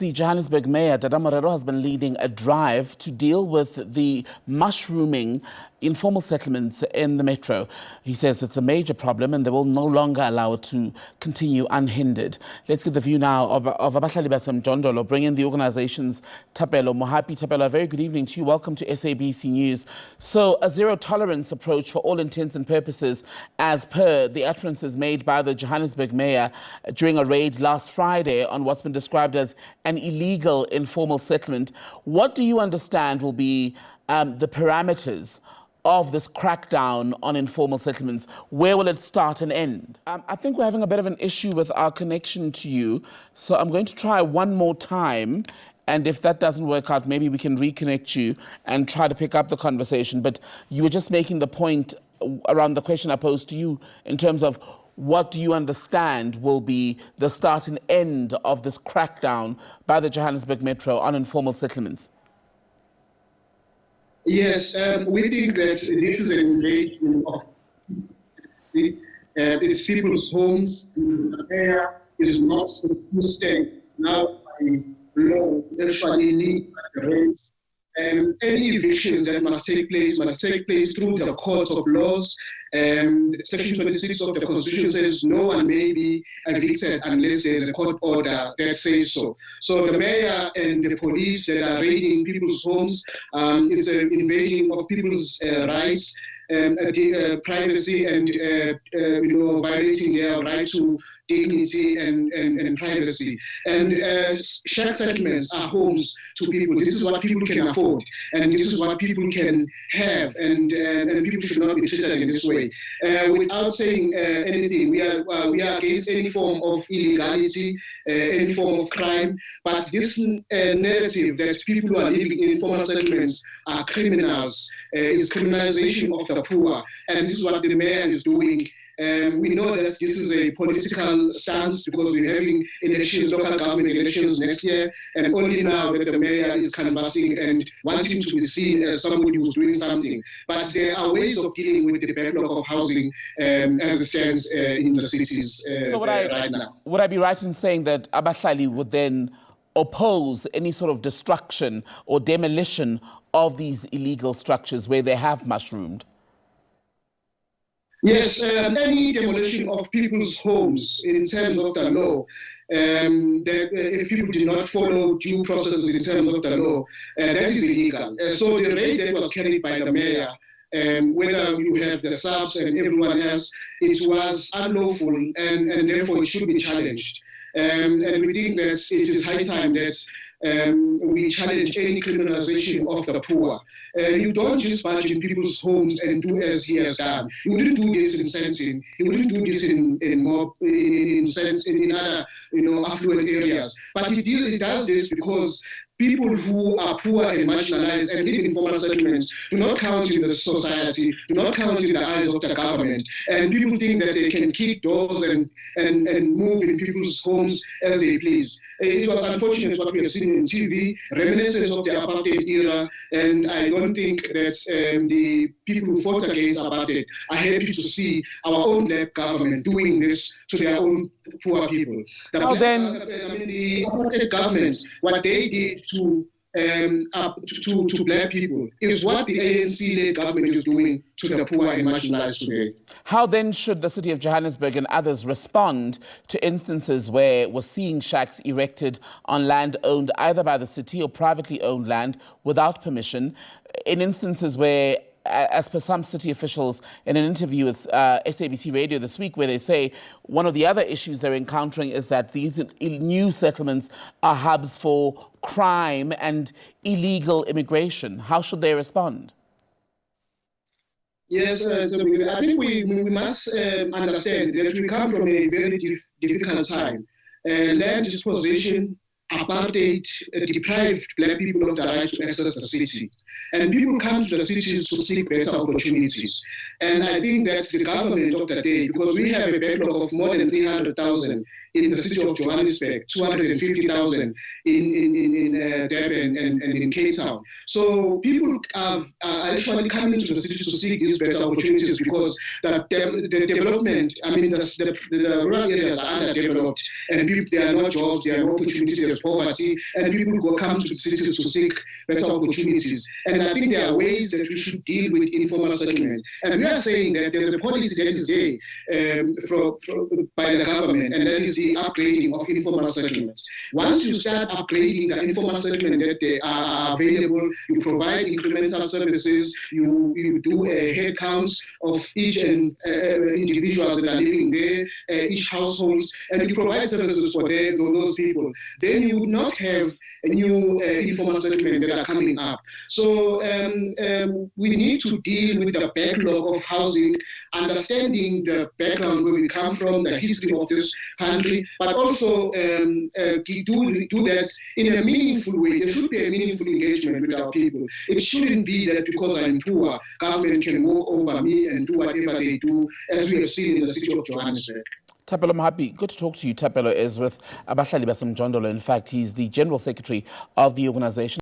The Johannesburg Mayor Dada Morero has been leading a drive to deal with the mushrooming informal settlements in the metro. He says it's a major problem and they will no longer allow it to continue unhindered. Let's get the view now of Abahlali baseMjondolo, bring in the organization's Thapelo Mohapi. Thapelo, a very good evening to you. Welcome to SABC News. So a zero-tolerance approach for all intents and purposes, as per the utterances made by the Johannesburg Mayor during a raid last Friday on what's been described as an illegal informal settlement. What do you understand will be the parameters of this crackdown on informal settlements? Where will it start and end? I think we're having a bit of an issue with our connection to you, so I'm going to try one more time, and if that doesn't work out, maybe we can reconnect you and try to pick up the conversation. But you were just making the point around the question I posed to you in terms of what do you understand will be the start and end of this crackdown by the Johannesburg Metro on informal settlements? Yes, we think that this is an invasion of it's people's homes. The area is not supposed to stay now by law, actually need the rates. Any evictions that must take place through the courts of laws. Section 26 of the Constitution says no one may be evicted unless there's a court order that says so. So the mayor and the police that are raiding people's homes is an invasion of people's rights, privacy, and violating their right to dignity and privacy. And shared settlements are homes to people. This is what people can afford, and this is what people can have, and people should not be treated in this way. Without saying anything, we are against any form of illegality, any form of crime. But this narrative that people who are living in informal settlements are criminals is criminalization of the poor, and this is what the mayor is doing. We know that this is a political stance because we're having elections, local government elections next year, and only now that the mayor is canvassing and wanting to be seen as somebody who's doing something. But there are ways of dealing with the backlog of housing as it stands in the cities right now. Would I be right in saying that Abahlali would then oppose any sort of destruction or demolition of these illegal structures where they have mushroomed? Yes, any demolition of people's homes in terms of the law, if people did not follow due processes in terms of the law, that is illegal. So the raid that was carried by the mayor, whether you have the subs and everyone else, it was unlawful and therefore it should be challenged. And we think that it is high time that we challenge any criminalization of the poor. You don't just budge in people's homes and do as he has done. You wouldn't do this in Sensing. You wouldn't do this in other affluent areas. But it does this because people who are poor and marginalized and live in informal settlements do not count in the society, do not count in the eyes of the government. And people think that they can kick doors and move in people's homes as they please. It was unfortunate what we have seen in TV, reminiscence of the apartheid era, and I don't think that the people who fought against apartheid are happy to see our own black government doing this to their own poor people. The apartheid government, what they did to black people is what the ANC-led government is doing to the poor and marginalized today. How then should the city of Johannesburg and others respond to instances where we're seeing shacks erected on land owned either by the city or privately owned land without permission, in instances where, as per some city officials in an interview with SABC Radio this week, where they say one of the other issues they're encountering is that these new settlements are hubs for crime and illegal immigration. How should they respond? Yes, I think we must understand that we come from a very difficult time. Land disposition, apartheid deprived black people of the right to access the city. And people come to the cities to seek better opportunities. And I think that's the government of the day, because we have a backlog of more than 300,000 in the city of Johannesburg, 250,000 in Durban and in Cape Town. So people are actually coming to the city to seek these better opportunities because the development, I mean, the rural areas are underdeveloped and people, there are no jobs, there are no opportunities, there's poverty, and people come to the cities to seek better opportunities. And I think there are ways that we should deal with informal settlement. And we are saying that there's a policy that is there by the government, and that is the upgrading of informal settlements. Once you start upgrading the informal settlement that they are available, you provide incremental services, you do a head count of each and individuals that are living there, each households, and you provide services for those people. Then you would not have a new informal settlement that are coming up. So we need to deal with the backlog of housing, understanding the background where we come from, the history of this country, but also do that in a meaningful way. There should be a meaningful engagement with our people. It shouldn't be that because I'm poor, government can walk over me and do whatever they do, as we have seen in the city of Johannesburg. Thapelo Mohapi, good to talk to you. Thapelo is with Abahlali baseMjondolo. In fact, he's the General Secretary of the organization.